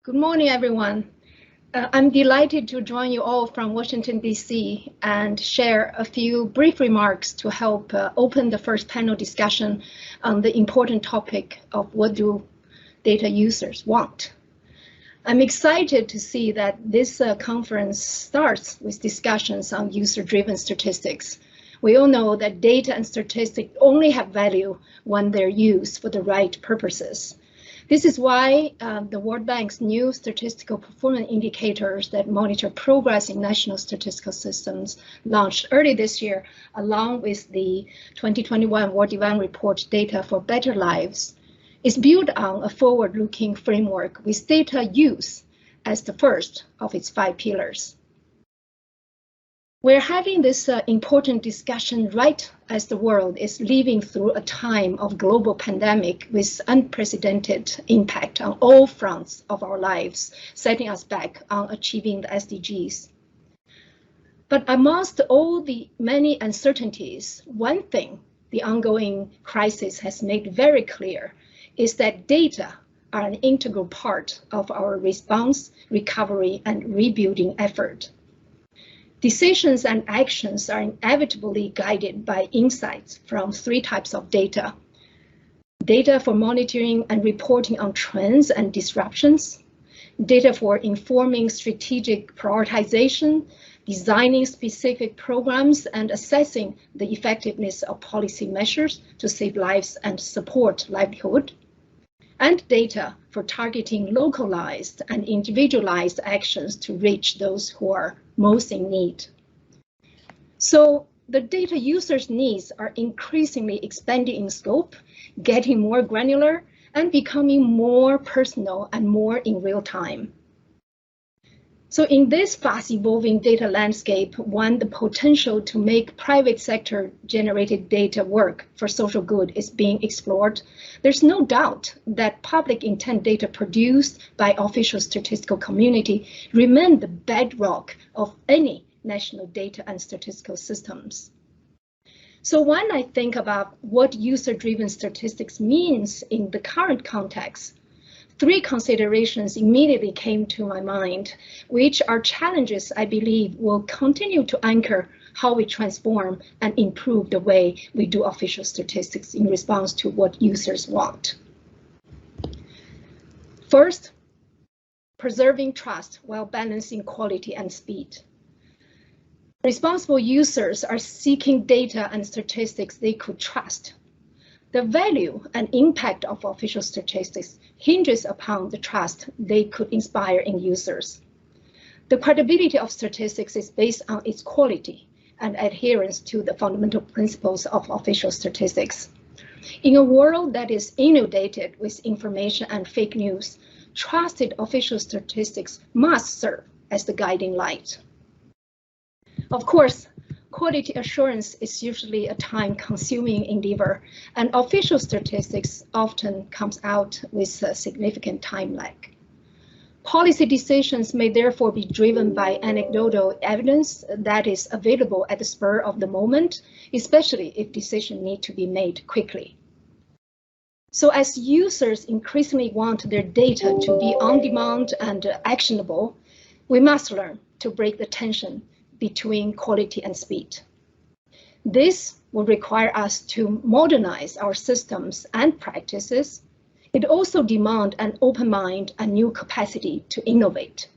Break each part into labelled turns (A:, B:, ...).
A: Good morning, everyone. I'm delighted to join you all from Washington, D.C. and share a few brief remarks to help open the first panel discussion on the important topic of what do data users want. I'm excited to see that this conference starts with discussions on user-driven statistics. We all know that data and statistics only have value when they're used for the right purposes. This is why the World Bank's new statistical performance indicators that monitor progress in national statistical systems launched early this year, along with the 2021 World Bank report Data for Better Lives, is built on a forward-looking framework with data use as the first of its 5 pillars. We're having this important discussion right as the world is living through a time of global pandemic with unprecedented impact on all fronts of our lives, setting us back on achieving the SDGs. But amongst all the many uncertainties, one thing the ongoing crisis has made very clear is that data are an integral part of our response, recovery, and rebuilding effort. Decisions and actions are inevitably guided by insights from 3 types of data. Data for monitoring and reporting on trends and disruptions, data for informing strategic prioritization, designing specific programs, and assessing the effectiveness of policy measures to save lives and support livelihood, and data for targeting localized and individualized actions to reach those who are most in need. So the data users' needs are increasingly expanding in scope, getting more granular, and becoming more personal and more in real time. So in this fast evolving data landscape, the potential to make private sector generated data work for social good is being explored. There's no doubt that public intent data produced by official statistical community remain the bedrock of any national data and statistical systems. So when I think about what user-driven statistics means in the current context, 3 considerations immediately came to my mind, which are challenges I believe will continue to anchor how we transform and improve the way we do official statistics in response to what users want. First, preserving trust while balancing quality and speed. Responsible users are seeking data and statistics they could trust. The value and impact of official statistics hinges upon the trust they could inspire in users. The credibility of statistics is based on its quality and adherence to the fundamental principles of official statistics. In a world that is inundated with information and fake news, trusted official statistics must serve as the guiding light. Of course, quality assurance is usually a time-consuming endeavor, and official statistics often comes out with a significant time lag. Policy decisions may therefore be driven by anecdotal evidence that is available at the spur of the moment, especially if decisions need to be made quickly. So as users increasingly want their data to be on demand and actionable, we must learn to break the tension between quality and speed. This will require us to modernize our systems and practices. It also demands an open mind and new capacity to innovate.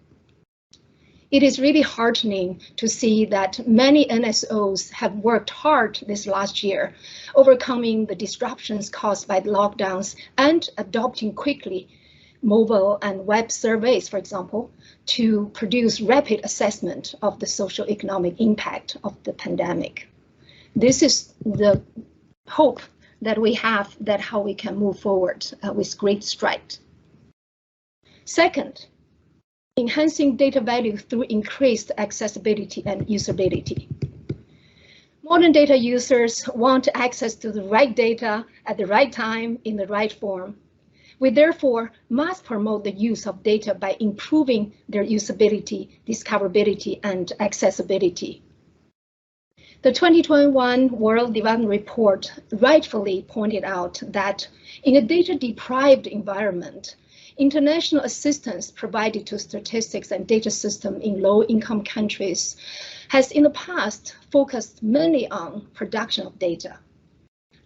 A: It is really heartening to see that many NSOs have worked hard this last year, overcoming the disruptions caused by the lockdowns and adopting quickly mobile and web surveys, for example, to produce rapid assessment of the socio-economic impact of the pandemic. This is the hope that we have that how we can move forward with great stride. Second, enhancing data value through increased accessibility and usability. Modern data users want access to the right data at the right time in the right form. We therefore must promote the use of data by improving their usability, discoverability, and accessibility. The 2021 World Development Report rightfully pointed out that in a data-deprived environment, international assistance provided to statistics and data system in low-income countries has in the past focused mainly on production of data.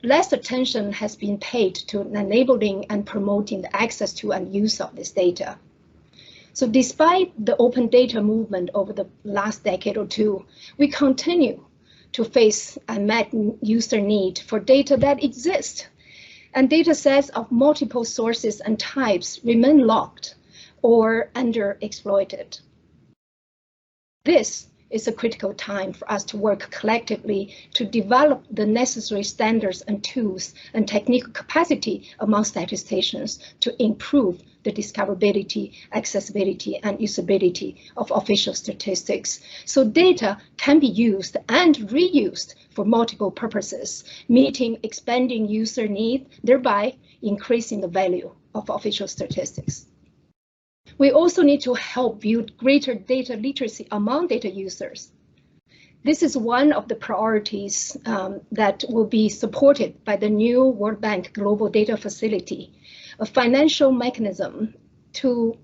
A: Less attention has been paid to enabling and promoting the access to and use of this data. So despite the open data movement over the last decade or two, we continue to face unmet user need for data that exists, and data sets of multiple sources and types remain locked or underexploited. This is a critical time for us to work collectively to develop the necessary standards and tools and technical capacity among statisticians to improve the discoverability, accessibility, and usability of official statistics, so data can be used and reused for multiple purposes, meeting expanding user needs, thereby increasing the value of official statistics. We also need to help build greater data literacy among data users. This is one of the priorities that will be supported by the new World Bank Global Data Facility, a financial mechanism to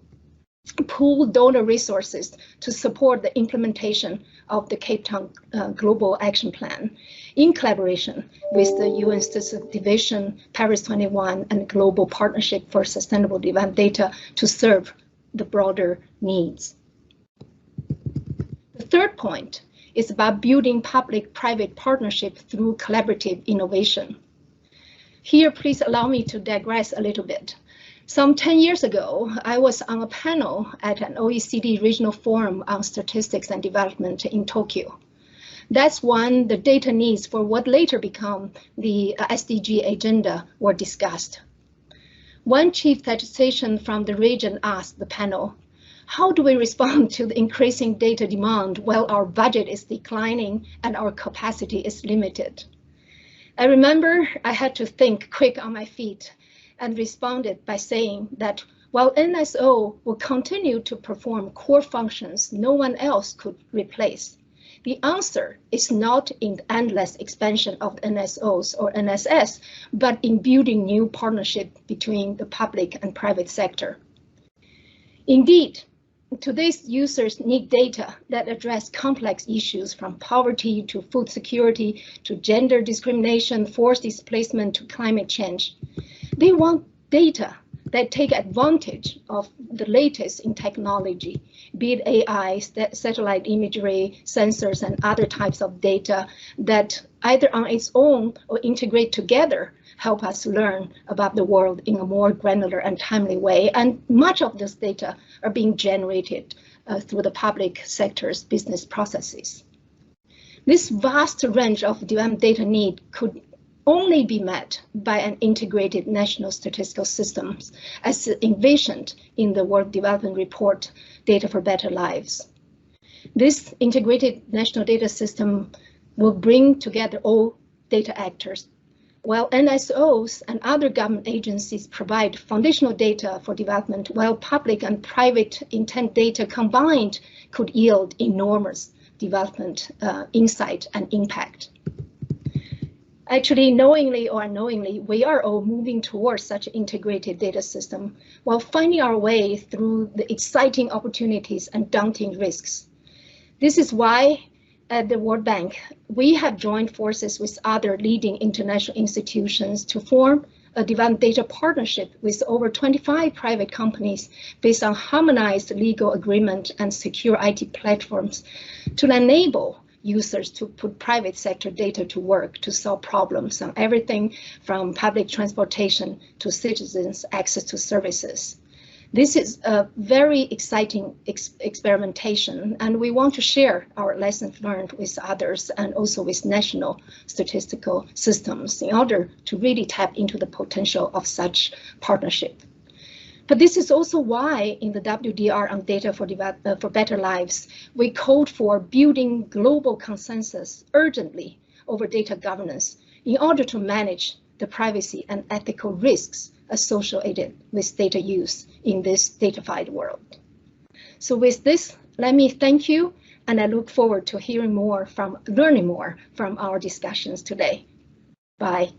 A: pool donor resources to support the implementation of the Cape Town Global Action Plan in collaboration with the UN Statistics Division, Paris 21, and Global Partnership for Sustainable Development Data to serve the broader needs. The third point is about building public-private partnership through collaborative innovation. Here, please allow me to digress a little bit. Some 10 years ago, I was on a panel at an OECD regional forum on statistics and development in Tokyo. That's when the data needs for what later became the SDG agenda were discussed. One chief statistician from the region asked the panel, how do we respond to the increasing data demand while our budget is declining and our capacity is limited? I remember I had to think quick on my feet and responded by saying that while NSO will continue to perform core functions no one else could replace, the answer is not in the endless expansion of NSOs or NSS, but in building new partnership between the public and private sector. Indeed, today's users need data that address complex issues from poverty to food security to gender discrimination, forced displacement to climate change. They want data that take advantage of the latest in technology, be it AI, satellite imagery, sensors, and other types of data that either on its own or integrate together help us learn about the world in a more granular and timely way. And much of this data are being generated through the public sector's business processes. This vast range of development data need could only be met by an integrated national statistical systems as envisioned in the World Development Report, Data for Better Lives. This integrated national data system will bring together all data actors, while NSOs and other government agencies provide foundational data for development, while public and private intent data combined could yield enormous development insight and impact. Actually, knowingly or unknowingly, we are all moving towards such an integrated data system while finding our way through the exciting opportunities and daunting risks. This is why at the World Bank, we have joined forces with other leading international institutions to form a development data partnership with over 25 private companies based on harmonized legal agreement and secure IT platforms to enable users to put private sector data to work to solve problems on everything from public transportation to citizens' access to services. This is a very exciting experimentation, and we want to share our lessons learned with others and also with national statistical systems in order to really tap into the potential of such partnership. But this is also why in the WDR on Data for Better Lives, we called for building global consensus urgently over data governance in order to manage the privacy and ethical risks associated with data use in this datafied world. So with this, let me thank you, and I look forward to learning more from our discussions today. Bye.